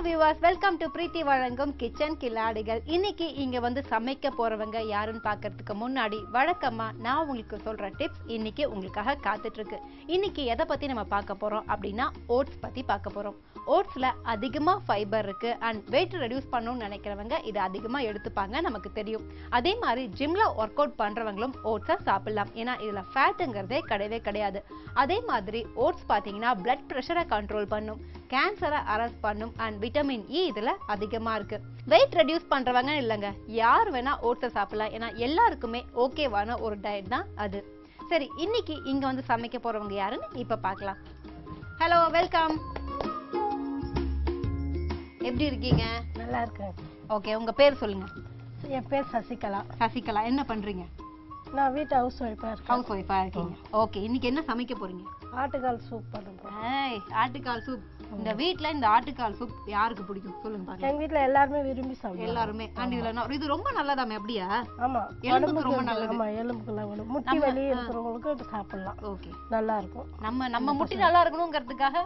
viewers, welcome to Preeti வழங்கும் kitchen கில்லாடிகள். இன்னைக்கு இங்க வந்து சமைக்க போறவங்க யாருன்னு பார்க்கிறதுக்கு முன்னாடி வழக்கமா நான் உங்களுக்கு சொல்ற டிப்ஸ் இன்னைக்கு உங்களுக்காக காத்துட்டு இருக்கு. இன்னைக்கு எதை பத்தி நம்ம பார்க்க போறோம் அப்படின்னா ஓட்ஸ் பத்தி பார்க்க போறோம். ஓட்ஸ்ல அதிகமா ஃபைபர் இருக்கு அண்ட் வெயிட் ரெடியூஸ் பண்ணணும்னு நினைக்கிறவங்க இதை அதிகமா எடுத்துப்பாங்க, நமக்கு தெரியும். அதே மாதிரி ஜிம்ல ஒர்க் அவுட் பண்றவங்களும் ஓட்ஸை சாப்பிடலாம், ஏன்னா இதுல ஃபேட்டுங்கிறதே கிடையவே கிடையாது. அதே மாதிரி ஓட்ஸ் பாத்தீங்கன்னா பிளட் பிரஷரை கண்ட்ரோல் பண்ணும், கேன்சரை அரெஸ்ட் பண்ணும் அண்ட் விட்டமின் இ இதுல அதிகமா இருக்கு. வெயிட் ரெடியூஸ் பண்றவங்க இல்லைங்க, யார் வேணா ஓட்ஸை சாப்பிடலாம், ஏன்னா எல்லாருக்குமே ஓகேவான ஒரு டயட் தான் அது. சரி, இன்னைக்கு இங்க வந்து சமைக்க போறவங்க யாருன்னு இப்ப பார்க்கலாம். Hello, welcome. எப்படி இருக்கீங்க? நல்லா இருக்கேன். ஓகே, உங்க பேர் சொல்லுங்க. என் பேர் சசிகலா. சசிகலா, என்ன பண்றீங்க? நான் வீட்டு ஹவுஸ் ஒய்ஃபா இருக்கேன். ஹவுஸ் ஒய்ஃபா இருக்கீங்க. ஓகே, இன்னைக்கு என்ன சமைக்க போறீங்க? ஆட்டுக்கால் சூப் பண்ணுறோம். ஆட்டுக்கால் சூப். இந்த வீட்ல இந்த ஆட்டுக்கால் சூப் யாருக்கு பிடிக்கும் சொல்லுங்க பாக்கலாம். எங்க வீட்ல எல்லாருமே விரும்பி சாப்பிடுவாங்க. எல்லாருமே. அண்ட் இதுல இது ரொம்ப நல்லதாமே, அப்படியா? ஆமா, எலும்புக்கு ரொம்ப நல்லது. ஆமா, எலும்புக்குள்ள முட்டி வலி இருக்கிறவங்களுக்கு இது சாப்பிடலாம். ஓகே, நல்லா இருக்கும். நம்ம முட்டி நல்லா இருக்கணும்ங்கிறதுக்காக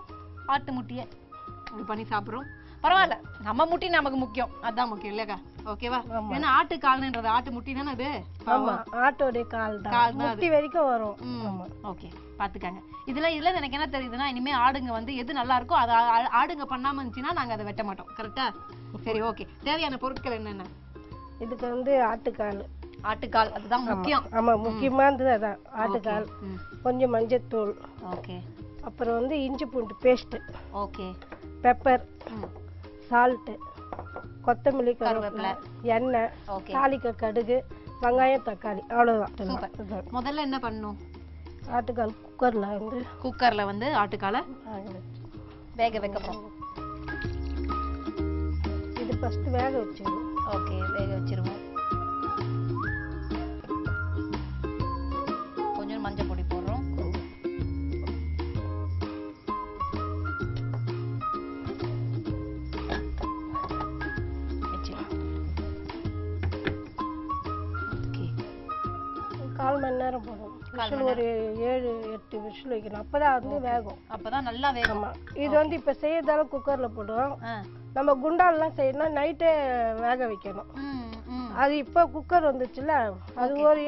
ஆட்டு முட்டியை இப்படி பண்ணி சாப்பிடுறோம். பரவாயில்ல, நம்ம முட்டி நமக்கு முக்கியம், அதான் முக்கியம் இல்லையா? ஓகேவா? ஏன்னா ஆட்டு கால்ன்றது ஆட்டு முட்டி தானே அது. ஆமா, ஆட்டோடைய கால் தான் முட்டி வரைக்கும் வரும். ஓகே, பாத்துக்காங்க. இதுல எனக்கு என்ன தெரியுதுன்னா, இனிமே ஆடுங்க வந்து எது நல்லா இருக்கோ அதை ஆடுங்க பண்ணாம இருந்துச்சுன்னா நாங்க அதை வெட்ட மாட்டோம். கரெக்டா? சரி, ஓகே. தேவையான பொருட்கள் என்னென்ன? இதுக்கு வந்து ஆட்டுக்கால். ஆட்டுக்கால் அதுதான் முக்கியம். ஆமா, முக்கியமானது அதான் ஆட்டுக்கால். கொஞ்சம் மஞ்சத்தூள். ஓகே. அப்புறம் வந்து இஞ்சி பூண்டு பேஸ்ட். ஓகே. பெப்பர், சால்ட், கொத்தமல்லி, கருவேப்பிலை, எண்ணெய், தாளிக்க கடுகு, வெங்காயம், தக்காளி, அவ்வளவுதான். முதல்ல என்ன பண்ணணும்? ஆட்டுக்கால் குக்கர்ல வந்து ஆட்டுக்காலை வேக வைக்க போறோம். இது ஃபர்ஸ்ட் வேக வச்சிருவோம். ஓகே, வேக வச்சிருவோம். கொஞ்சம் மஞ்சள் பொடி போடுறோம். கால் மணி நேரம் போடும். ஒரு 7-8 விசில் வைக்கணும், அப்பதான் வந்து வேகும். அப்பதான் நல்லா வேகும். இது வந்து இப்ப செய்யறதால குக்கர்ல போடுவோம். நம்ம குண்டால்லாம் செய்யணும், நைட்டே வேக வைக்கணும். அது இப்ப குக்கர் வந்துச்சுல, அது ஒரு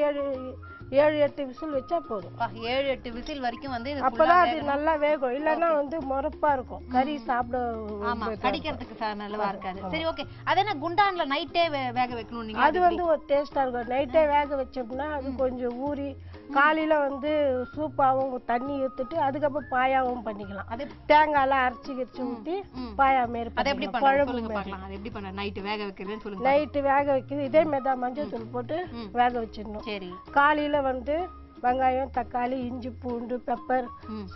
7-8 விசில் வச்சா போதும். 7-8 விசில் வரைக்கும் வந்து அப்பதான் அது நல்லா வேகும், இல்லன்னா வந்து முறப்பா இருக்கும், கறி சாப்பிட கடிக்கிறதுக்கு நல்லவா இருக்காது. சரி, ஓகே. அது என்ன குண்டான்ல நைட்டே வேக வைக்கணும் நீங்க? அது வந்து ஒரு டேஸ்டா இருக்கும். நைட்டே வேக வச்சோம்னா அது கொஞ்சம் ஊறி காலையில வந்து சூப்பாவும் தண்ணி ஊத்திட்டு அதுக்கப்புறம் பாயாவும் பண்ணிக்கலாம். அது தேங்காய்லாம் அரைச்சி ஊத்தி பாயா மாரி. அது எப்படி பண்ணலாம்? அது எப்படி பண்ண? நைட் வேக வைக்கிறதுன்னு சொல்லுங்க. நைட்டு வேக வைக்கிறது இதே மாதிரி தான், மஞ்சள் தூள் போட்டு வேக வச்சிடணும். சரி. காலையில வந்து வெங்காயம், தக்காளி, இஞ்சி பூண்டு, பெப்பர்,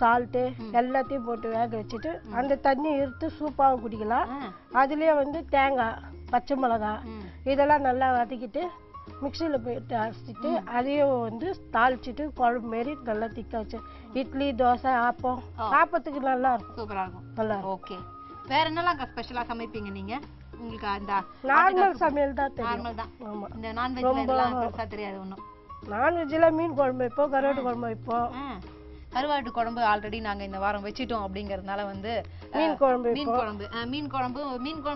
சால்ட்டு எல்லாத்தையும் போட்டு வேக வச்சுட்டு அந்த தண்ணி எடுத்து சூப்பாவும் குடிக்கலாம். அதுலயே வந்து தேங்காய், பச்சை மிளகாய் இதெல்லாம் நல்லா வதக்கிட்டு மிக்சியில் போயிட்டு அரைச்சிட்டு அதையும் வந்து தாளிச்சிட்டு குழம்பு மாரி நல்லா திக்க வச்சு இட்லி, தோசை, ஆப்பத்துக்கு நல்லா இருக்கும். சூப்பரா இருக்கும். நல்லா. ஓகே. வேற என்னலாம் ஸ்பெஷலா சமைப்பீங்க நீங்க? உங்களுக்கு அந்த நார்மல் சமையல் தான் தெரியும். நார்மல் தான். ஆமா, இந்த நான்வெஜ்ல எல்லாம் பெருசா தெரியாது ஒண்ணும். நான்வெஜ்ல மீன் குழம்பு வைப்போம், கருவாட்டு குழம்பு வைப்போம். கருவாட்டு குழம்பு ஆல்ரெடி நாங்க இந்த வாரம் வச்சிட்டோம், அப்படிங்கறதுனால வந்து மீன் குழம்பு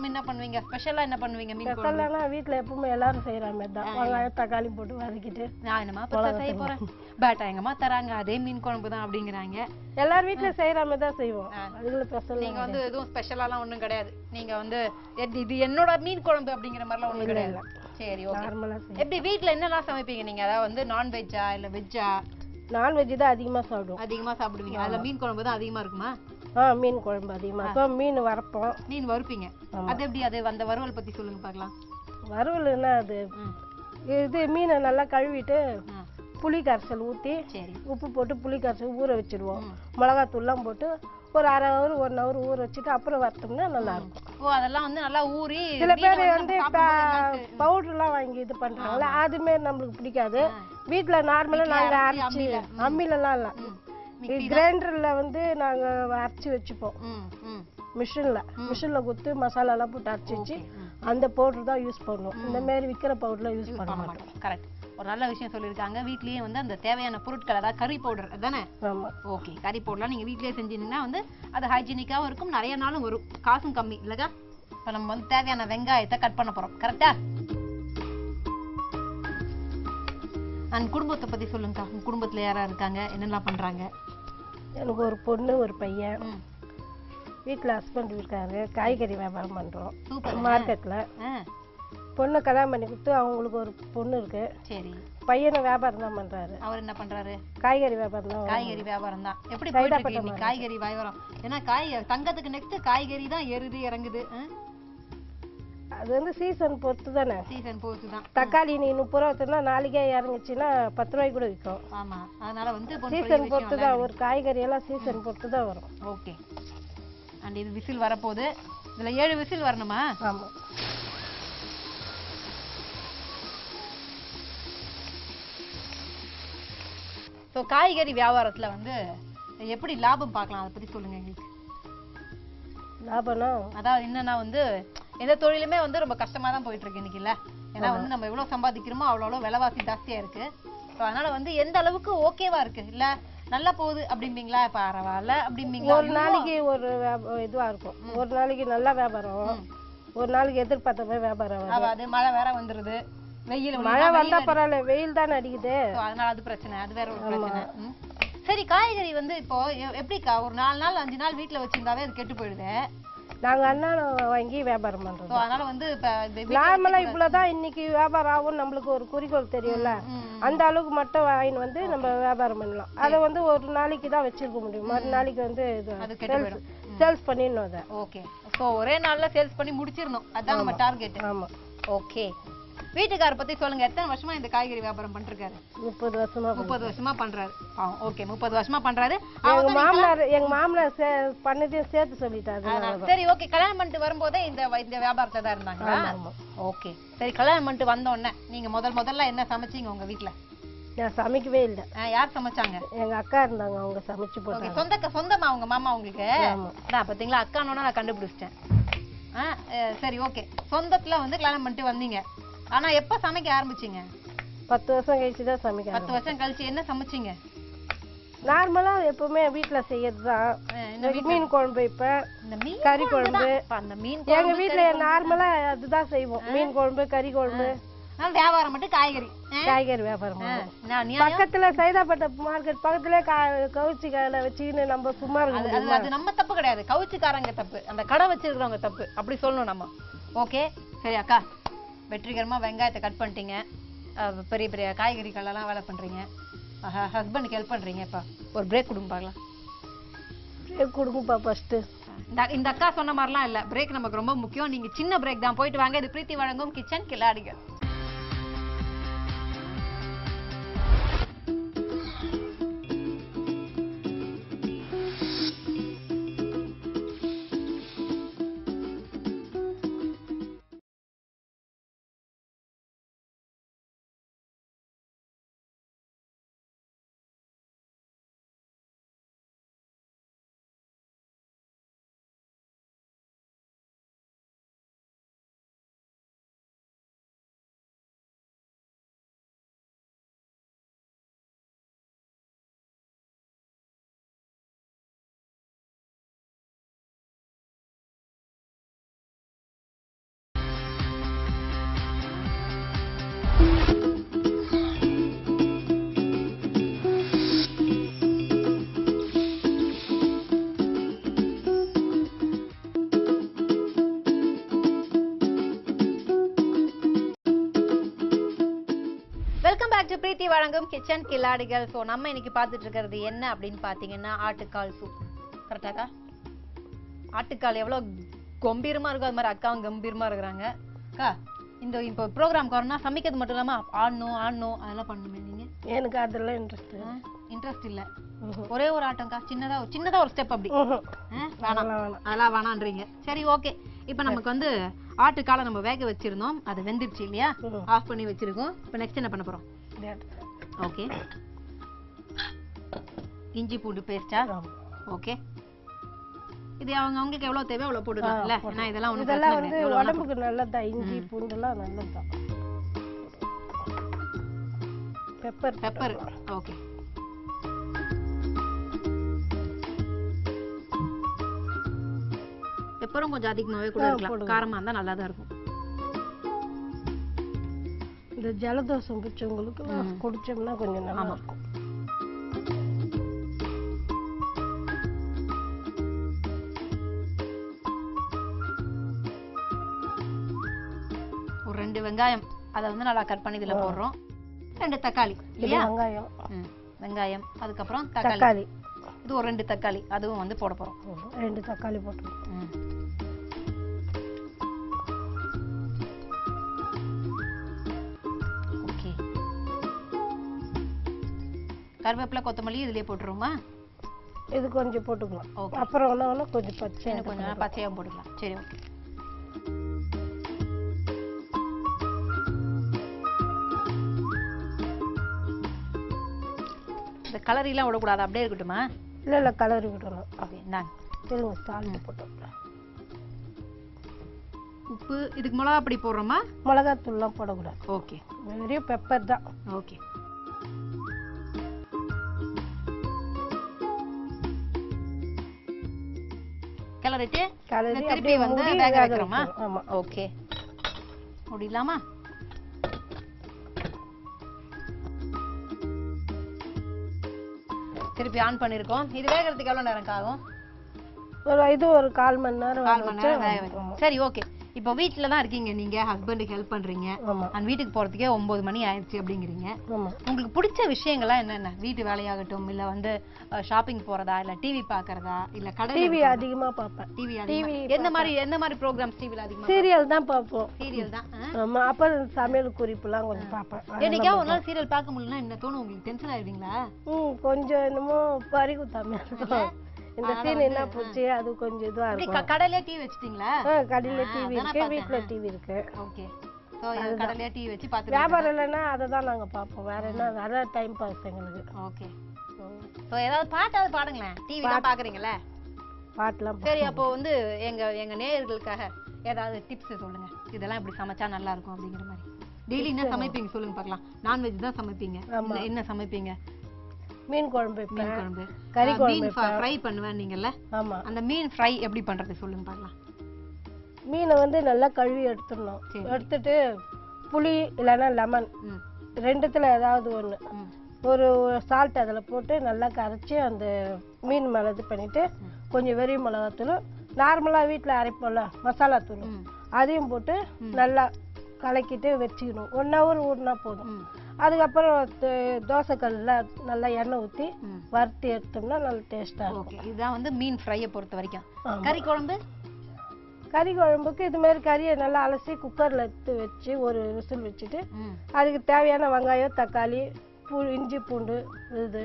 என்ன பண்ணுவீங்க? ஸ்பெஷலா என்ன பண்ணுவீங்க? மீன் குழம்புனா வீட்ல எப்பவுமே எல்லாரும் செய்யற மாதிரி தான், வெங்காயம் தக்காளி போட்டு வதக்கிட்டு. நான் என்னமா பெருசா செய்ய போறேன், பேட்டா எங்கம்மா தராங்க அதே மீன் குழம்பு தான் அப்படிங்கிறாங்க. எல்லாரும் வீட்ல செய்யற மாதிரி தான் செய்வோம். அதுல ஸ்பெஷல் நீங்க வந்து எதுவும் ஸ்பெஷலாலாம் ஒண்ணும் கிடையாது. நீங்க வந்து இது என்னோட மீன் குழம்பு அப்படிங்கிற மாதிரிலாம் ஒண்ணும் கிடையாது. சரி, ஓகே. எப்படி வீட்ல என்னெல்லாம் சமைப்பீங்க நீங்க? அதாவது வந்து நான்வெஜ்ஜா இல்ல வெஜ்ஜா? நான்வெஜ் தான் அதிகமா சாப்பிடுவோம். அதிகமா சாப்பிடுவீங்க. அதுல மீன் குழம்பு தான் அதிகமா இருக்குமா? மீன் குழம்பு அதிகமா இருக்கும். மீன் வறுப்போம். மீன் வறுப்பீங்க. அது எப்படி? அது அந்த வறுவல் பத்தி சொல்லுங்க பார்க்கலாம். வறுவல்னா அது இது மீனை நல்லா கழுவிட்டு புளி கரைசல் ஊற்றி உப்பு போட்டு புளி கரைசல் ஊற வச்சிருவோம். மிளகாத்தூள்லாம் போட்டு ஒரு அரை ஹவர் 1 ஹவர் ஊற வச்சுட்டு அப்புறம் வறுத்தோம்னா நல்லா இருக்கும். அதெல்லாம் வந்து நல்லா ஊறி. சில பேர் வந்து பவுடர்லாம் வாங்கி இது பண்றாங்கல்ல, அதுமே நம்மளுக்கு பிடிக்காது. வீட்டுல நார்மலா நாங்க அரைச்சி, அம்மிலலாம் இல்ல, கிரைண்டர்ல வந்து நாங்க அரைச்சி வச்சுப்போம். மிஷின்ல குத்து மசாலா எல்லாம் போட்டு அரைச்சி வச்சு அந்த பவுடர் தான் யூஸ் பண்ணுவோம். இந்த மாதிரி விற்கிற பவுடர்லாம் யூஸ் பண்ண மாட்டோம். கரெக்ட். ஒரு நல்ல விஷயம் சொல்லியிருக்காங்க. வீட்லயே வந்து அந்த தேவையான பொருட்கள், அதாவது கறி பவுடர் தானே? ஓகே, கறி பவுடர்லாம் நீங்க வீட்லயே செஞ்சீங்கன்னா வந்து அது ஹைஜீனிக்காவும் இருக்கும், நிறைய நாளும் வரும், காசும் கம்மி இல்லையா? இப்போ நம்ம வந்து தேவையான வெங்காயத்தை கட் பண்ண போறோம். கரெக்டா? அண்ட் குடும்பத்தை பத்தி சொல்லுங்கக்கா. உங்க குடும்பத்துல யாரா இருக்காங்க, என்னெல்லாம் பண்றாங்க? எனக்கு ஒரு பொண்ணு ஒரு பையன். வீட்டில் ஹஸ்பண்ட் இருக்காரு. காய்கறி வியாபாரம் பண்றோம் மார்க்கெட்ல. பொண்ணு கல்யாணம் பண்ணி கொடுத்து அவங்களுக்கு ஒரு பொண்ணு இருக்கு. சரி. பையனை வியாபாரம் தான் பண்றாரு. அவர் என்ன பண்றாரு? காய்கறி வியாபாரம் தான். காய்கறி வியாபாரம் தான். எப்படி போயிட்டு இருக்கு காய்கறி வியாபாரம்? ஏன்னா தங்கத்துக்கு நெக்ஸ்ட் காய்கறி தான் ஏறுது இறங்குது. அது வந்து சீசன் பொறுத்து தானே. சீசன் பொறுத்து தான். தக்காளி நீ 30 ரூபா வச்சுனா நாளைக்கே இறங்குச்சுன்னா 10 ரூபாய்க்கு கூட விற்கும். ஆமா, அதனால வந்து சீசன் பொறுத்து தான். ஒரு காய்கறி எல்லாம் சீசன் பொறுத்து தான் வரும். ஓகே. அண்ட் இது விசில் வரப்போகுது. இதுல 7 விசில் வரணுமா? ஆமா. ஸோ காய்கறி வியாபாரத்துல வந்து எப்படி லாபம் பார்க்கலாம், அதை பத்தி சொல்லுங்க எங்களுக்கு. லாபம்னா அதாவது என்னன்னா வந்து எந்த தொழிலுமே வந்து ரொம்ப கஷ்டமா தான் போயிட்டு இருக்கு இன்னைக்கு இல்ல. ஏன்னா வந்து நம்ம எவ்வளவு சம்பாதிக்கிறோமோ அவ்வளோ விலைவாசி ஜாஸ்தியா இருக்கு. ஸோ அதனால வந்து எந்த அளவுக்கு ஓகேவா இருக்கு இல்ல, நல்லா போகுது அப்படிம்பீங்களா, பரவாயில்ல அப்படிம்பீங்களா? ஒரு நாளைக்கு ஒரு இதுவா இருக்கும். ஒரு நாளைக்கு நல்லா வியாபாரம், ஒரு நாளைக்கு எதிர்பார்த்த மாதிரி வியாபாரம். அது மழை வேற வந்துருது. வெயில் மழை வந்தா பரவாயில்ல, வெயில் தானே அடிக்குது. அதனால அது பிரச்சனை, அது வேற ஒரு பிரச்சனை. சரி, காய்கறி வந்து இப்போ எப்படிக்கா ஒரு 4 நாள் 5 நாள் வீட்டுல வச்சிருந்தாவே அது கெட்டு போயிடுது. நாங்க அண்ணன் வாங்கி வியாபாரம் பண்றோம். அதனால வந்து நார்மலா இவ்வளவுதான் இன்னைக்கு வியாபாரம் ஆகும் நம்மளுக்கு ஒரு குறிக்கோள் தெரியும்ல. அந்த அளவுக்கு மட்டும் வாங்கிட்டு வந்து நம்ம வியாபாரம் பண்ணலாம். அதை வந்து ஒரு நாளைக்கு தான் வச்சிருக்க முடியும். மறு நாளைக்கு வந்து சேல்ஸ் பண்ணிடணும் அதை. ஓகே. ஸோ ஒரே நாள்ல சேல்ஸ் பண்ணி முடிச்சிடணும், அதான் நம்ம டார்கெட். ஆமா. ஓகே. வீட்டுக்கார பத்தி சொல்லுங்க. எத்தனை வருஷமா இந்த காய்கறி வியாபாரம் பண்ணிருக்காரு? 30 வருஷமா. 30 வருஷமா பண்றாரு. ஓகே, 30 வருஷமா பண்றாரு. எங்க மாமனார் பண்ணதையும் சேர்த்து சொல்லிட்டாரு. சரி, ஓகே. கல்யாணம் பண்ணிட்டு வரும்போதே இந்த வியாபாரத்துல தான் இருந்தாங்களா? ஓகே. சரி, கல்யாணம் பண்ணிட்டு வந்த உடனே நீங்க முதல்ல என்ன சமைச்சீங்க உங்க வீட்டுல? நான் சமைக்கவே இல்லை. யார் சமைச்சாங்க? எங்க அக்கா இருந்தாங்க, அவங்க சமைச்சு போட்டாங்க. சொந்தமா உங்க மாமா உங்களுக்கு? பாத்தீங்களா, அக்கானோட நான் கண்டுபிடிச்சிட்டேன். சரி, ஓகே. சொந்தத்துல வந்து கல்யாணம் பண்ணிட்டு வந்தீங்க. ஆனா எப்ப சமைக்க ஆரம்பிச்சீங்க? 10 வருஷம் கழிச்சு தான் சமைக்க. 10 வருஷம் கழிச்சு என்ன சமைச்சீங்க? நார்மலா எப்பவுமே வீட்டுல செய்யறதுதான். மீன் குழம்பு வைப்பேன், கறி குழம்பு. எங்க வீட்டுல நார்மலா அதுதான் செய்வோம். மீன் குழம்பு, கறி குழம்பு. வியாபாரம் மட்டும் காய்கறி வியாபாரம். பக்கத்துல சைதாப்பேட்டை மார்க்கெட் பக்கத்துல கவுச்சி கடையில வச்சுக்கின்னு நம்ம சும்மா இருக்கோம். அது நம்ம தப்பு கிடையாது, கவுச்சிக்காரங்க தப்பு, அந்த கடை வச்சிருக்கிறவங்க தப்பு, அப்படி சொல்லணும் நம்ம. ஓகே. சரி அக்கா, வெற்றிகரமா வெங்காயத்தை கட் பண்ணிட்டீங்க, பெரிய பெரிய காய்கறிகள் எல்லாம் வேலை பண்றீங்க, ஹஸ்பண்டுக்கு ஹெல்ப் பண்றீங்க. இப்ப ஒரு பிரேக் கொடுங்க பார்க்கலாம். பிரேக் கொடுங்கப்பா ஃபர்ஸ்ட். இந்த அக்கா சொன்ன மாதிரிலாம் இல்ல, பிரேக் நமக்கு ரொம்ப முக்கியம். நீங்க சின்ன பிரேக் தான், போயிட்டு வாங்க. இது பிரீத்தி வழங்கும் கிச்சன் கில்லாடிகள். பிரீத்தி வழங்கும் கிச்சன் கில்லாடிகள். ஸோ நம்ம இன்னைக்கு பார்த்துட்டு இருக்கிறது என்ன அப்படின்னு பார்த்தீங்கன்னா ஆட்டுக்கால் சூப். கரெக்டாக்கா? ஆட்டுக்கால் எவ்வளோ கம்பீரமா இருக்கும், அது மாதிரி அக்காவும் கம்பீரமா இருக்கிறாங்க. அக்கா, இந்த இப்போ ப்ரோக்ராம்க்கு வரணும்னா சமைக்கிறது மட்டும் இல்லாமல் ஆடணும் அதெல்லாம் பண்ணணுமே நீங்க? எனக்கு அதெல்லாம் இன்ட்ரெஸ்ட் இல்லை. ஒரே ஒரு ஆட்டம்க்கா, சின்னதா ஒரு ஸ்டெப் அப்படி வேணாம், அதெல்லாம் வேணான்றீங்க. சரி, ஓகே. இப்போ நமக்கு வந்து ஆட்டுக்காலை நம்ம வேக வச்சிருந்தோம், அது வெந்துருச்சு இல்லையா, ஆஃப் பண்ணி வச்சிருக்கோம். இப்போ நெக்ஸ்ட் என்ன பண்ண போறோம்? ஓகே, இஞ்சி பூண்டு பேஸ்டா? ஓகே. இது அவங்களுக்கு எவ்வளவு தேவை அவ்வளவு போட்டுக்கலாம்ல, ஏன்னா இதெல்லாம் வந்து உடம்புக்கு நல்லதா. இஞ்சி பூண்டுலாம் நல்லதா. பெப்பர். ஓகே. பெப்பரும் கொஞ்சம் அதிகமாவே கூட இருக்கலாம், காரமா இருந்தா நல்லா தான் இருக்கும். இந்த ஜலதோஷம் பிடிச்சவங்களுக்கு குடிச்சோம்னா கொஞ்சம் நல்லா இருக்கும். ஒரு 2 வெங்காயம் அதை வந்து நல்லா கட் பண்ணி இதுல போடுறோம். 2 தக்காளி இல்லையா? வெங்காயம் அதுக்கப்புறம் தக்காளி. இது ஒரு 2 தக்காளி அதுவும் வந்து போட போறோம். 2 தக்காளி போட்டுருவோம். ஓகே. கருவேப்பிலை கொத்தமல்லி இதுலயே போட்டுருவோமா? இது கொஞ்சம் போட்டுக்கலாம். அப்புறம் ஒண்ணு கொஞ்சம் பச்சை கொஞ்சம் பச்சையா போட்டுக்கலாம். சரி ஓகே. இந்த கலரிலாம் விடக்கூடாது, அப்படியே இருக்கட்டுமா? இல்ல கலரி விடணும். ஓகே நான் திரும்ப சால்ட் போட்டுக்கலாம். உப்பு, இதுக்கு மிளகா பொடி போடுறோமா? மிளகாத்தூள்லாம் போடக்கூடாது. ஓகே. வெறும் பெப்பர் தான். ஓகே. கிளறிட்டு திருப்பி வந்து வேக வைக்கிறோமா? ஆமா. ஓகே. முடியலாமா? திருப்பி ஆன் பண்ணிருக்கோம். இது வேகிறதுக்கு எவ்வளவு நேரம் ஆகும்? ஒரு 1/4 மணி நேரம். 1/4 மணி நேரம் வேக வைக்கணும். சரி ஓகே. இப்போ வீட்ல தான் இருக்கீங்க நீங்க, ஹஸ்பண்டுக்கு ஹெல்ப் பண்றீங்க. நான் வீட்டுக்கு போறதுக்கே 9 மணி ஆயிடுச்சு அப்படிங்கிறீங்க. உங்களுக்கு பிடிச்ச விஷயங்கள்லாம் என்னென்ன? வீட்டு வேலையாகட்டும், இல்ல வந்து ஷாப்பிங் போறதா, இல்ல டிவி பாக்குறதா, இல்ல கடை? டிவி அதிகமா பாப்பேன். டிவி எந்த மாதிரி ப்ரோகிராம்ஸ் டிவில அதிகமா? சீரியல் தான் பாப்போம். சீரியல் தான். ஆமா. அப்ப சமையல் குறிப்புலாம் கொஞ்சம் பாப்பேன். என்னைக்கா ஒரு நாள் சீரியல் பார்க்க முடியலன்னா என்ன தோணும் உங்களுக்கு? டென்ஷன் ஆயிடுவீங்களா? கொஞ்சம் என்னமோ பறிகுத்தாம இந்த சீன் என்ன போச்சு, அது கொஞ்சம் இதுவா இருக்கும். கடையிலே டிவி வச்சிட்டீங்களா? கடையில டிவி இருக்கு, வீட்ல டிவி இருக்கு. ஓகே. சோ கடையிலே டிவி வச்சு பாத்து வியாபாரம் இல்லைன்னா அதை தான் நாங்க பாப்போம். வேற என்ன, அதான் டைம் பாஸ் எங்களுக்கு. ஓகே. சோ ஏதாவது பாட்டாவது பாடுங்களேன். டிவி தான் பாக்குறீங்கல்ல? பாட்டலாம். சரி, அப்போ வந்து எங்க நேயர்களுக்காக ஏதாவது டிப்ஸ் சொல்லுங்க. இதெல்லாம் இப்படி சமைச்சா நல்லா இருக்கும் அப்படிங்கிற மாதிரி. டெய்லி என்ன சமைப்பீங்க சொல்லுங்க பார்க்கலாம். நான்வெஜ் தான் சமைப்பீங்க. என்ன சமைப்பீங்க? மீன் குழம்பு, கறி குழம்பு, ஃப்ரை பண்ணுவேன் நீங்கல்ல? ஆமா. அந்த மீன் ஃப்ரை எப்படி பண்றது சொல்லுங்க பார்க்கலாம். மீனை வந்து நல்லா கழுவி எடுத்துடணும். எடுத்துட்டு புளி இல்லைன்னா லெமன் ரெண்டுத்துல ஏதாவது ஒண்ணு, ஒரு சால்ட் அதில் போட்டு நல்லா கரைச்சி அந்த மீன் மேலே இது பண்ணிட்டு கொஞ்சம் வெறி மிளகாத்தூள், நார்மலாக வீட்டில் அரைப்போம்ல மசாலா தூள், அதையும் போட்டு நல்லா கலக்கிட்டு வச்சுக்கணும். 1 hour ஊறினா போதும். அதுக்கப்புறம் தோசைக்கல்ல நல்லா எண்ணெய் ஊற்றி வறுத்து எடுத்தோம்னா நல்லா டேஸ்டா இருக்கும். இதுதான் வந்து மீன் ஃப்ரையை பொறுத்த வரைக்கும். கறி குழம்பு? கறி குழம்புக்கு இது மாதிரி கறியை நல்லா அலசி குக்கர்ல எடுத்து வச்சு ஒரு விசில் வச்சுட்டு அதுக்கு தேவையான வெங்காயம், தக்காளி, இஞ்சி, பூண்டு, இது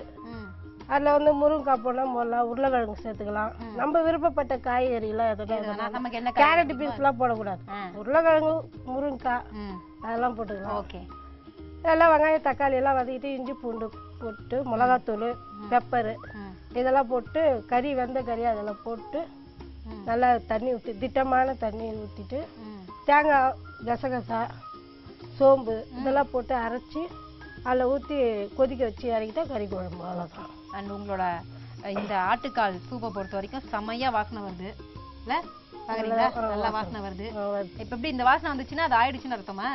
அதில் வந்து முருங்கைக்காய் போனால் போடலாம், உருளைக்கிழங்கு சேர்த்துக்கலாம். நம்ம விருப்பப்பட்ட காய்கறிலாம் எதனா, கேரட் பீன்ஸ்லாம் போடக்கூடாது. உருளைக்கிழங்கு, முருங்கைக்காய் அதெல்லாம் போட்டுக்கலாம். ஓகே. எல்லாம் வெங்காயம், தக்காளி எல்லாம் வதக்கிட்டு இஞ்சி, பூண்டு போட்டு மிளகாத்தூள், பெப்பரு இதெல்லாம் போட்டு வெந்த கறி அதெல்லாம் போட்டு நல்லா தண்ணி ஊற்றி, திட்டமான தண்ணி ஊற்றிட்டு தேங்காய், கசகசா, சோம்பு இதெல்லாம் போட்டு அரைச்சி அதில் ஊற்றி கொதிக்க வச்சு இறக்கிட்டா கறி குழம்பு. அவ்வளோதான். அண்ட் உங்களோட இந்த ஆட்டுக்கால் சூப்பை பொறுத்த வரைக்கும் செம்மையா வாசனை வருது இல்ல? நல்லா வாசனை வருது. இப்ப எப்படி இந்த வாசனை வந்துச்சுன்னா அது ஆயிடுச்சுன்னு அர்த்தமா?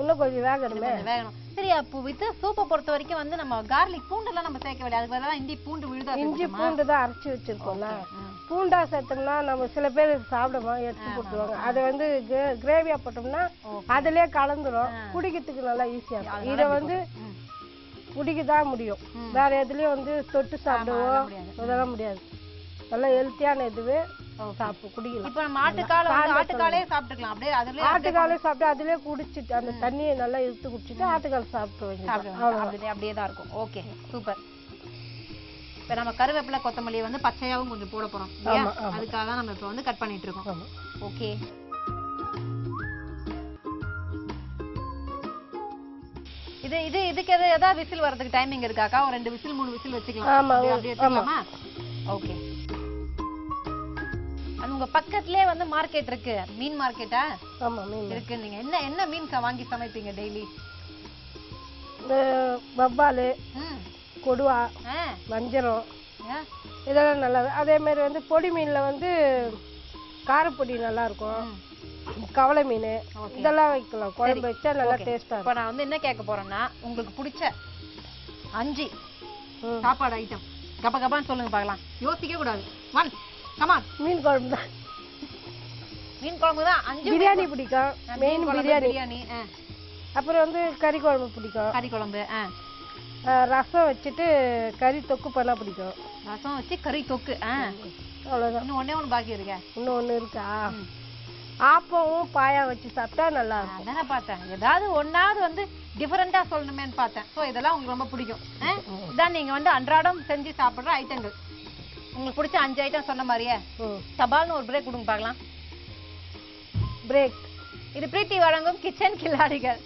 இன்னும் கொஞ்சம் வேகணும். சரி, அப்போ வித் சூப்பை பொறுத்த வரைக்கும் வந்து நம்ம கார்லிக் பூண்டெல்லாம் நம்ம சேர்க்க வேண்டிய, அதுக்கு பதிலாக இஞ்சி பூண்டு விழுதா? இஞ்சி பூண்டு தான் அரைச்சி வச்சிருக்கோம்ல. பூண்டா சேர்த்தோம்னா நம்ம சில பேர் சாப்பிடுமா எடுத்து போட்டுருவாங்க. அதை வந்து கிரேவியா போட்டோம்னா அதுலயே கலந்துரும், குடிக்கிறதுக்கு நல்லா ஈஸியா இருக்கும். இதை வந்து குடிக்கதான் முடியும், வேற எதுலயும் வந்து தொட்டு சாப்பிடுவோம் அதெல்லாம் முடியாது. நல்லா ஹெல்த்தியான இதுவே குடிக்கலாம். இப்போ நம்ம ஆட்டுக்காலே சாப்பிட்டுக்கலாம். அப்படியே அதுலயே ஆட்டுக்காலே சாப்பிட்டு அதுலயே குடிச்சிட்டு அந்த தண்ணியை நல்லா இழுத்து குடிச்சிட்டு ஆட்டுக்கால் சாப்பிட்டு அப்படியே தான் இருக்கும். Okay, super. இப்போ நம்ம கருவேப்பிலை, கொத்தமல்லி வந்து பச்சையாவும் கொஞ்சம் போட போறோம். அதுக்காக தான் நம்ம இப்போ வந்து கட் பண்ணிட்டு இருக்கோம். ஓகே. இதுக்கு ஏதாவது விசில் வரதுக்கு டைமிங் இருக்காக்கா? ஒரு 2 விசில் 3 விசில் வச்சுக்கலாம். அப்படியே வச்சுக்கலாமா? ஓகே. உங்க பக்கத்துலயே வந்து மார்க்கெட் இருக்கு, மீன் மார்க்கெட்டா? ஆமா, மீன் இருக்கு. நீங்க என்ன மீன் வாங்கி சமைப்பீங்க டெய்லி? வவ்வாலு, கொடுவா, வஞ்சரம் இதெல்லாம் நல்லா. அதே மாதிரி வந்து பொடி மீன்ல வந்து காரப்பொடி நல்லா இருக்கும், கவலை மீன் இதெல்லாம் வைக்கலாம். குழம்பு வச்சா நல்லா டேஸ்டா இருக்கும். இப்போ நான் வந்து என்ன கேட்க போறேன்னா, உங்களுக்கு பிடிச்ச 5 சாப்பாடு ஐட்டம் கப கபான்னு சொல்லுங்க பார்க்கலாம். யோசிக்க கூடாது. 1 கமான். மீன் குழம்பு தான். மீன் குழம்பு தான். 5 பிரியாணி பிடிக்கும், மீன் பிரியாணி. அப்புறம் வந்து கறி குழம்பு பிடிக்கும். கறி குழம்பு. ரசம் வச்சுட்டு கறி தொக்கு பண்ணா பிடிக்கும். ரசம் வச்சு கறி தொக்கு. அவ்வளவுதான். இன்னும் ஒண்ணே பாக்கி இருக்கா? இன்னும் ஒண்ணு இருக்கா? ஆப்பமும் பாயா வச்சு சாப்பிட்டா நல்லா இருக்கும். அதானே பார்த்தேன், ஏதாவது ஒன்னாவது வந்து டிஃபரெண்டா சொல்லணுமேன்னு பார்த்தேன். ஸோ இதெல்லாம் உங்களுக்கு ரொம்ப பிடிக்கும். இதான் நீங்க வந்து அன்றாடம் செஞ்சு சாப்பிடுற ஐட்டங்கள். உங்களுக்கு பிடிச்ச 5 ஐட்டம் சொன்ன மாதிரியே சபால்னு ஒரு பிரேக் கொடுங்க பார்க்கலாம். பிரேக். இது பிரீத்தி வழங்கும் கிச்சன் கில்லாடிகள்.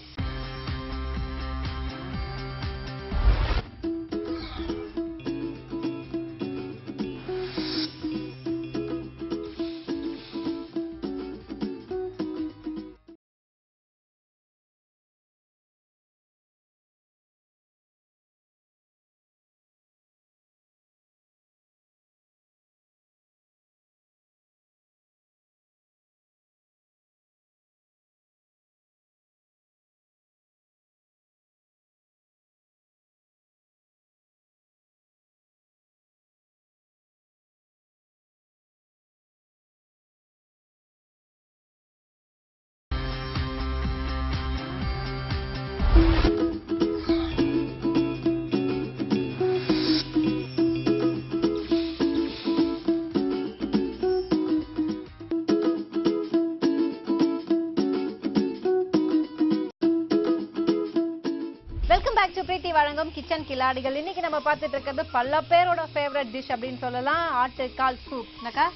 பிரீத்தி வழங்கும் கிச்சன் கில்லாடிகள். இன்னைக்கு நம்ம பார்த்துட்டு இருக்கிறது பல பேரோட ஃபேவரட் டிஷ் அப்படின்னு சொல்லலாம், ஆட்டுக்கால் சூப். என்னக்கா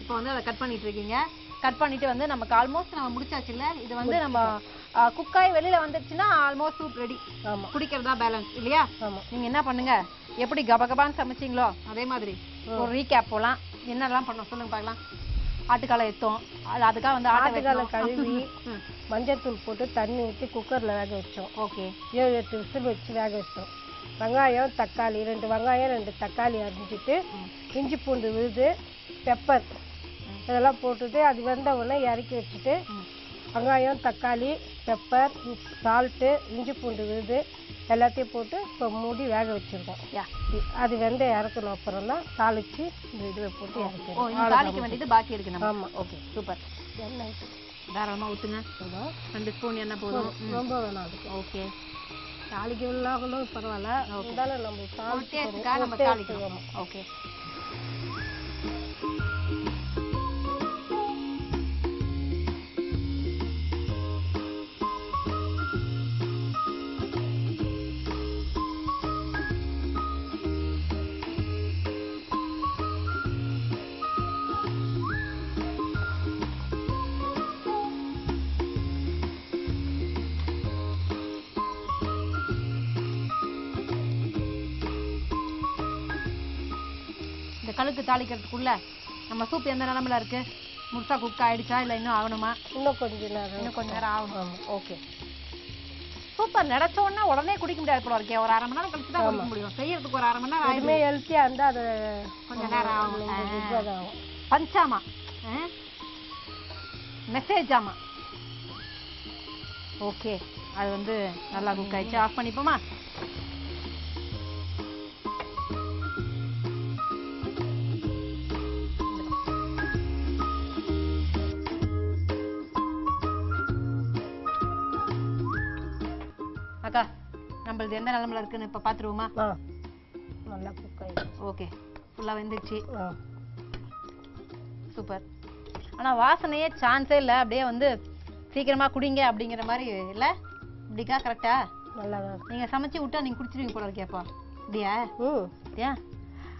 இப்போ வந்து அதை கட் பண்ணிட்டு இருக்கீங்க. கட் பண்ணிட்டு வந்து நமக்கு ஆல்மோஸ்ட் நம்ம முடிச்சாச்சு இல்ல? இது வந்து நம்ம குக்காய் வெளியில வந்துச்சுன்னா ஆல்மோஸ்ட் சூப் ரெடி. குடிக்கிறதா பேலன்ஸ் இல்லையா? நீங்க என்ன பண்ணுங்க, எப்படி கபகபான்னு சமைச்சிங்களோ அதே மாதிரி ஒரு ரீகேப் போலாம். என்னெல்லாம் பண்ணோம் சொல்லுங்க பார்க்கலாம். ஆட்டுக்காலை எடுத்தோம், அதுக்காக வந்து ஆட்டுக்காலை கழுவி மஞ்சத்தூள் போட்டு தண்ணி ஊற்றி குக்கரில் வேக வச்சோம். ஓகே. 7-8 விசில் வச்சு வேக வச்சோம். வெங்காயம் தக்காளி 2 வெங்காயம் 2 தக்காளி அரிஞ்சிட்டு இஞ்சி பூண்டு விழுது பெப்பர் இதெல்லாம் போட்டுட்டு அது வெந்த உடனே இறக்கி வச்சுட்டு வெங்காயம் தக்காளி பெப்பர் சால்ட்டு இஞ்சி பூண்டு விழுது எல்லாத்தையும் போட்டு இப்போ மூடி வேக வச்சுருக்கோம். அது வெந்த இறக்கணும். அப்புறம் தான் தாளித்து இந்த இதில் போட்டு இறக்கணும். தாளிக்க வேண்டியது பாக்கி இருக்கு நம்ம. ஆமாம். Okay super. எண்ணெய் தாராளமாக ஊற்றுங்க. 2 ஸ்பூன் எண்ணெய் போதும். ரொம்ப வேணாம் அதுக்கு. ஓகே. தாளிக்க இல்லாமலும் பரவாயில்ல, இருந்தாலும் நம்ம தாளிக்கிறோம். ஓகே. கழுக்கு தாளிக்கிறதுக்குள்ள நம்ம சூப் எந்த நிலமையில இருக்கு? முழுசா குக் ஆயிடுச்சா இல்ல இன்னும் ஆகணுமா? இன்னும் கொஞ்ச நேரம் ஆகணும். Okay super. நினைச்சோன்னா உடனே குடிக்க முடியாது போல இருக்கே. ஒரு 1/2 மணி நேரம் கழிச்சு தான் குடிக்க முடியும். செய்யறதுக்கு ஒரு 1/2 மணி நேரம் ஆயிடுமே. ஹெல்த்தியா இருந்தா அது கொஞ்ச நேரம் ஆகும். பஞ்சாமா மெசேஜ் ஆமா. ஓகே அது வந்து நல்லா குக் ஆயிடுச்சு. ஆஃப் பண்ணிப்போமா? அக்கா நம்மளது எந்த நிலமையில இருக்குன்னு இப்ப பாத்துருவோமா? நல்லா குக் ஆயிடுச்சு. ஓகே ஃபுல்லா வெந்துச்சு. சூப்பர். ஆனா வாசனையே சான்ஸே இல்ல. அப்படியே வந்து சீக்கிரமா குடிங்க அப்படிங்கிற மாதிரி இல்ல? இப்படிக்கா கரெக்டா? நல்லா நீங்க சமைச்சு விட்டா நீங்க குடிச்சிருவீங்க போல இருக்கேப்பா. அப்படியா? ஏன்?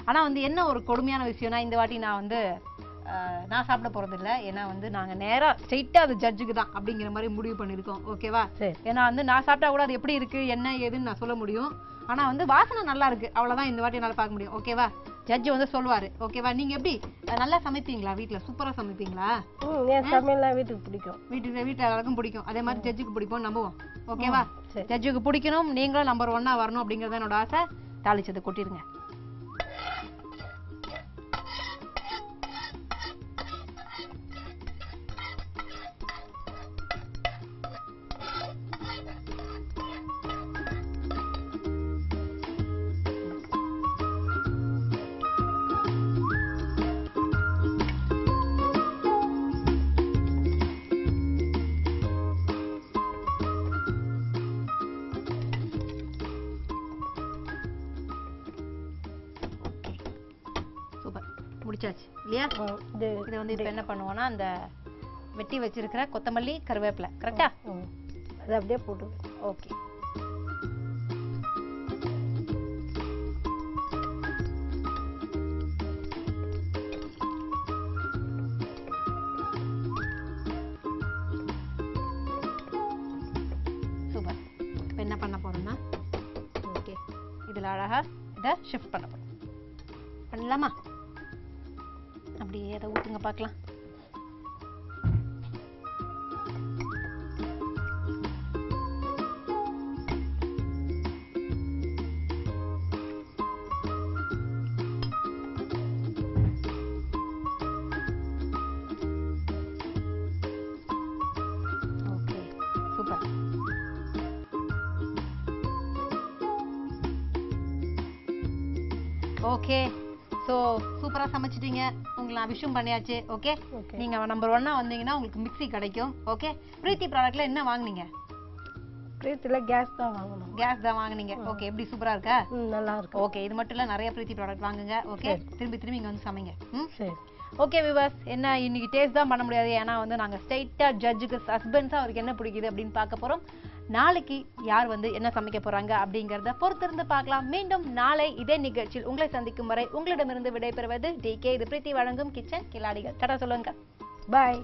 ஆனா வந்து என்ன ஒரு கொடுமையான விஷயம்னா, இந்த வாட்டி நான் வந்து நான் சாப்பிட போறது இல்லை. ஏன்னா வந்து நாங்க நேரா ஸ்ட்ரெயிட்டா அது ஜட்ஜுக்கு தான் அப்படிங்கிற மாதிரி முடிவு பண்ணிருக்கோம். ஓகேவா? ஏன்னா வந்து நான் சாப்பிட்டா கூட அது எப்படி இருக்கு என்ன ஏதுன்னு நான் சொல்ல முடியும். ஆனா வந்து வாசனை நல்லா இருக்கு அவ்வளவுதான் இந்த வாட்டி என்னால பார்க்க முடியும். ஓகேவா? ஜட்ஜ் வந்து சொல்லுவாரு. ஓகேவா? நீங்க எப்படி நல்லா சமைப்பீங்களா? வீட்டுல சூப்பரா சமைப்பீங்களா? வீட்டுக்கு பிடிக்கும். வீட்டுல எல்லாருக்கும் பிடிக்கும். அதே மாதிரி ஜட்ஜுக்கு பிடிக்கும் நம்புவோம். ஓகேவா? ஜட்ஜுக்கு பிடிக்கணும், நீங்களும் நம்பர் 1 வரணும் அப்படிங்கறது என்னோட ஆசை. தாளிச்சதை கொட்டிருங்க. முடிச்சாச்சு இல்லையா? இதை வந்து இப்போ என்ன பண்ணுவோம்னா அந்த வெட்டி வச்சிருக்கிற கொத்தமல்லி கருவேப்பிலை கரெக்டா? அதை அப்படியே போட்டு. ஓகே. சூப்பர். இப்போ என்ன பண்ண போறோம்னா ஓகே இதில் அழகா இதை ஷிஃப்ட் பண்ண போறோம். பண்ணலாமா? அப்படியே அதை ஊற்றுங்க பார்க்கலாம். Okay super. ஓகே ஸோ சூப்பராக சமைச்சிட்டீங்க. உங்களை நான் விஷயம் பண்ணியாச்சு. ஓகே நீங்கள் நம்பர் 1 வந்தீங்கன்னா உங்களுக்கு மிக்ஸி கிடைக்கும். ஓகே பிரீத்தி ப்ராடக்ட்ல என்ன வாங்குனீங்க? பிரீத்தில கேஸ் தான் வாங்கணும். கேஸ் தான் வாங்குனீங்க. ஓகே எப்படி சூப்பரா இருக்கா? நல்லா இருக்கு. ஓகே இது மட்டும் இல்லை நிறைய பிரீத்தி ப்ராடக்ட் வாங்குங்க. ஓகே திரும்பி திரும்பி இங்கே வந்து சமைங்க. சரி. ஓகே வியூவர்ஸ், என்ன இன்னைக்கு டேஸ்ட் தான் பண்ண முடியாது. ஏன்னா வந்து நாங்கள் ஸ்ட்ரைட்டாக ஜட்ஜுக்கு சஸ்பென்ஸாக அவருக்கு என்ன பிடிக்குது அப்படின்னு பார்க்க போகிறோம். நாளைக்கு யார் வந்து என்ன சமைக்க போறாங்க அப்படிங்கறத பொறுத்திருந்து பார்க்கலாம். மீண்டும் நாளை இதே நிகழ்ச்சியில் உங்களை சந்திக்கும் வரை உங்களிடமிருந்து விடைபெறுவது DK. இது பிரீத்தி வழங்கும் கிச்சன் கில்லாடிகள். டாடா சொல்லுங்க. பாய்.